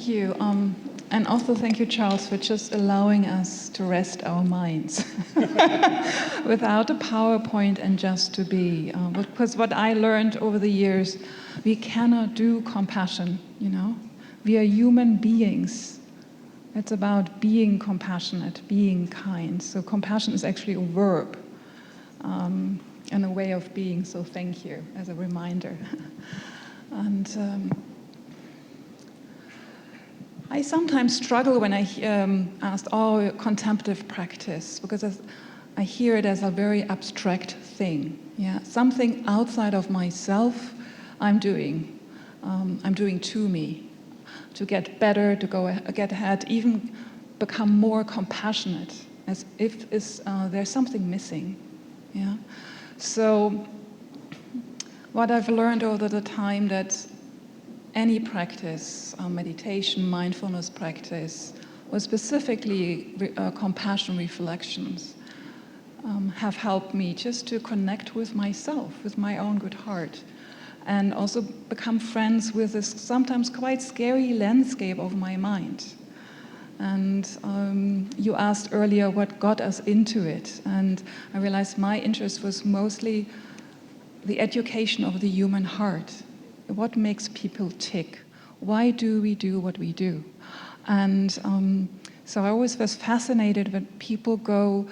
Thank you. And also thank you, Charles, for just allowing us to rest our minds without a PowerPoint and just to be. Because what I learned over the years, we cannot do compassion, you know? We are human beings. It's about being compassionate, being kind. So compassion is actually a verb and a way of being, so thank you as a reminder. And I sometimes struggle when I asked, contemplative practice, because I hear it as a very abstract thing. Yeah, something outside of myself I'm doing to me, to get better, to get ahead, even become more compassionate, as if there's something missing. Yeah. So what I've learned over the time that any practice, meditation, mindfulness practice, or specifically compassion reflections, have helped me just to connect with myself, with my own good heart, and also become friends with this sometimes quite scary landscape of my mind. And you asked earlier what got us into it, and I realized my interest was mostly the education of the human heart. What makes people tick? Why do we do what we do? And so I always was fascinated when people go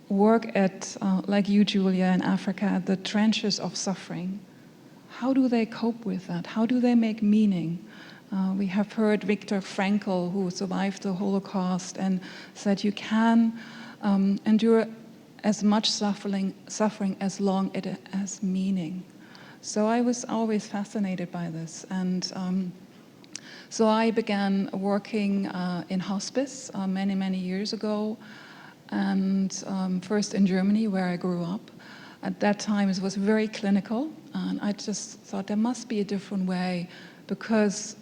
work at, like you, Julia, in Africa, at the trenches of suffering. How do they cope with that? How do they make meaning? We have heard Viktor Frankl, who survived the Holocaust, and said you can endure as much suffering as long as it has meaning. So I was always fascinated by this, and so I began working in hospice many years ago, and first in Germany, where I grew up. At that time, it was very clinical, and I just thought there must be a different way, because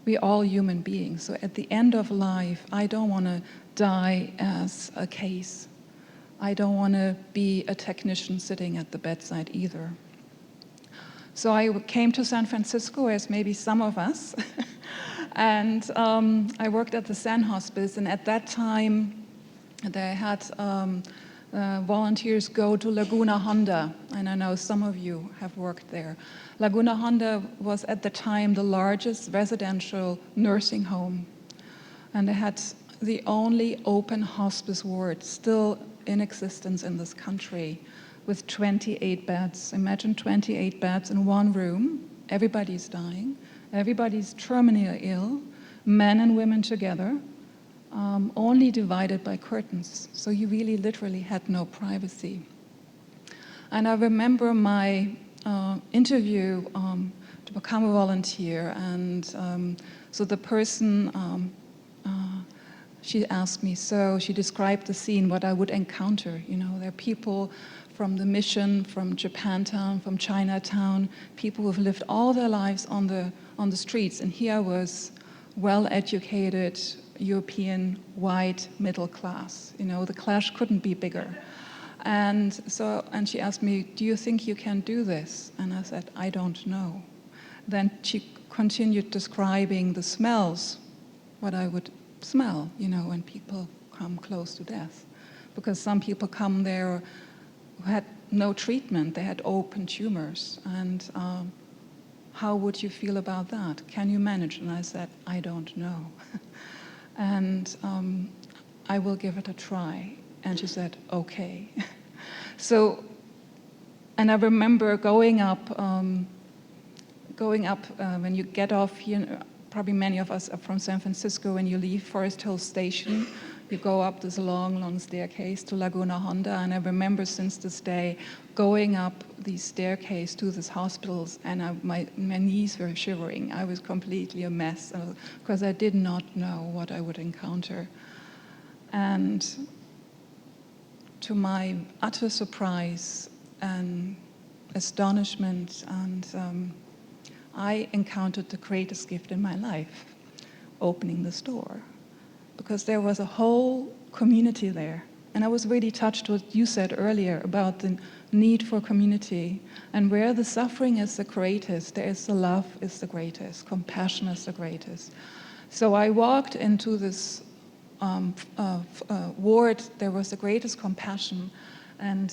we're all human beings. So at the end of life, I don't want to die as a case. I don't want to be a technician sitting at the bedside either. So I came to San Francisco, as maybe some of us, and I worked at the San Hospice, and at that time they had volunteers go to Laguna Honda, and I know some of you have worked there. Laguna Honda was at the time the largest residential nursing home, and they had the only open hospice ward still in existence in this country, with 28 beds. Imagine 28 beds in one room. Everybody's dying. Everybody's terminally ill, men and women together, only divided by curtains. So you really literally had no privacy. And I remember my interview to become a volunteer, and so the person, she asked me, so she described the scene, what I would encounter. You know, there are people from the mission, from Japantown, from Chinatown, people who've lived all their lives on the streets, and here I was, well-educated, European, white, middle class. You know, the clash couldn't be bigger. And she asked me, do you think you can do this? And I said, I don't know. Then she continued describing the smells, what I would smell, you know, when people come close to death. Because some people come there who had no treatment, they had open tumors. And how would you feel about that? Can you manage? And I said, I don't know. And I will give it a try. And she said, okay. So, and I remember going up when you get off here, probably many of us are from San Francisco, when you leave Forest Hill Station, you go up this long staircase to Laguna Honda, and I remember since this day going up these staircase to these hospitals, and my knees were shivering. I was completely a mess because I did not know what I would encounter. And to my utter surprise and astonishment, and I encountered the greatest gift in my life, opening this door. Because there was a whole community there. And I was really touched what you said earlier about the need for community. And where the suffering is the greatest, there is the love is the greatest, compassion is the greatest. So I walked into this ward. There was the greatest compassion. And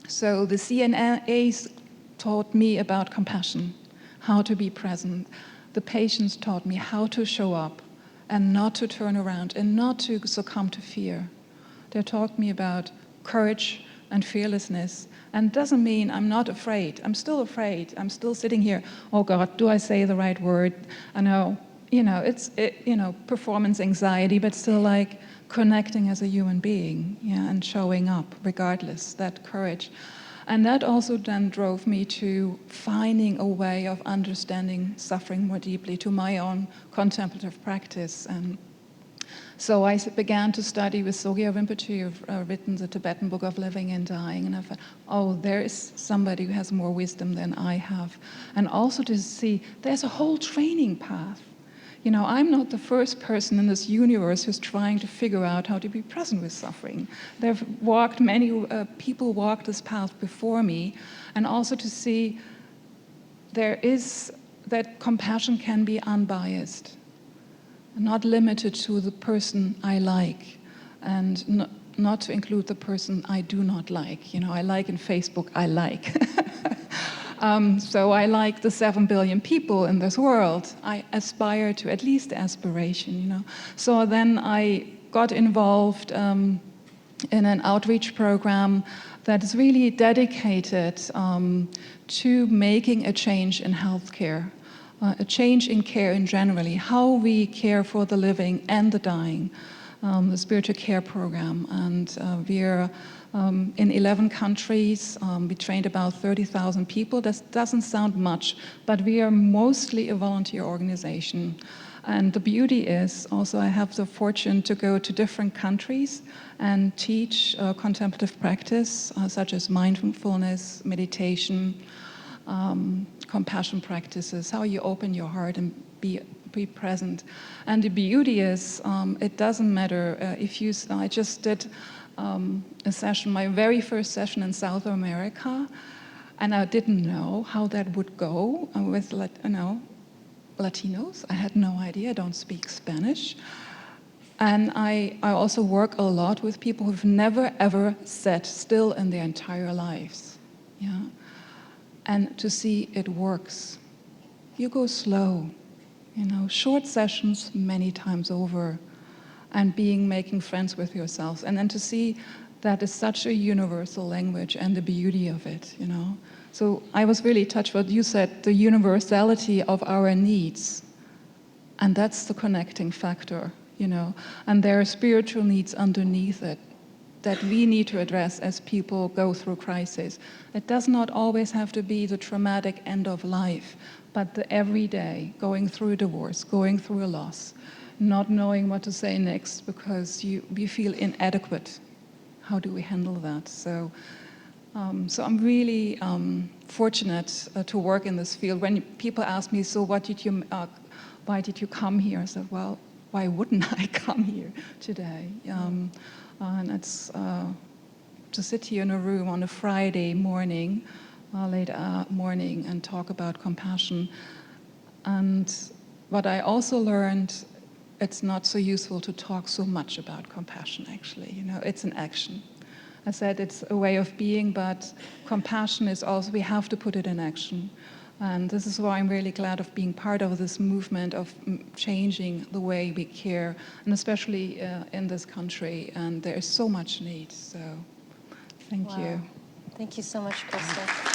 so the CNAs taught me about compassion, how to be present. The patients taught me how to show up and not to turn around and not to succumb to fear. They taught me about courage and fearlessness. And it doesn't mean I'm not afraid. I'm still afraid. I'm still sitting here. Oh God, do I say the right word? I know, it's performance anxiety, but still like connecting as a human being, and showing up regardless, that courage. And that also then drove me to finding a way of understanding suffering more deeply, to my own contemplative practice. And so I began to study with Sogyal Rinpoche, who've written the Tibetan Book of Living and Dying, and I thought, oh, there is somebody who has more wisdom than I have. And also to see there's a whole training path. I'm not the first person in this universe who's trying to figure out how to be present with suffering. Many people walked this path before me, and also to see that compassion can be unbiased, not limited to the person I like, and not to include the person I do not like. I like in Facebook, I like. So I like the 7 billion people in this world. I aspire to at least aspiration, So then I got involved in an outreach program that is really dedicated to making a change in healthcare, a change in care in generally, how we care for the living and the dying, the spiritual care program. And we're in 11 countries. We trained about 30,000 people. That doesn't sound much, but we are mostly a volunteer organization. And the beauty is also I have the fortune to go to different countries and teach contemplative practice, such as mindfulness, meditation, compassion practices, how you open your heart and be present. And the beauty is, it doesn't matter I just did a session, my very first session in South America, and I didn't know how that would go with Latinos. I had no idea. I don't speak Spanish. And I also work a lot with people who've never ever sat still in their entire lives. And to see it works. You go slow, short sessions many times over, and making friends with yourselves. And then to see that is such a universal language and the beauty of it, So I was really touched what you said, the universality of our needs. And that's the connecting factor, And there are spiritual needs underneath it that we need to address as people go through crisis. It does not always have to be the traumatic end of life, but the everyday, going through a divorce, going through a loss, not knowing what to say next because we feel inadequate. How do we handle that? So I'm really fortunate to work in this field. When people ask me, so why did you come here? I said, well, why wouldn't I come here today? And it's to sit here in a room on a Friday morning, late morning, and talk about compassion. And what I also learned, it's not so useful to talk so much about compassion, actually. It's an action. I said it's a way of being, but compassion is also, we have to put it in action. And this is why I'm really glad of being part of this movement of changing the way we care, and especially in this country. And there is so much need. So thank you. Thank you so much, Kirsten.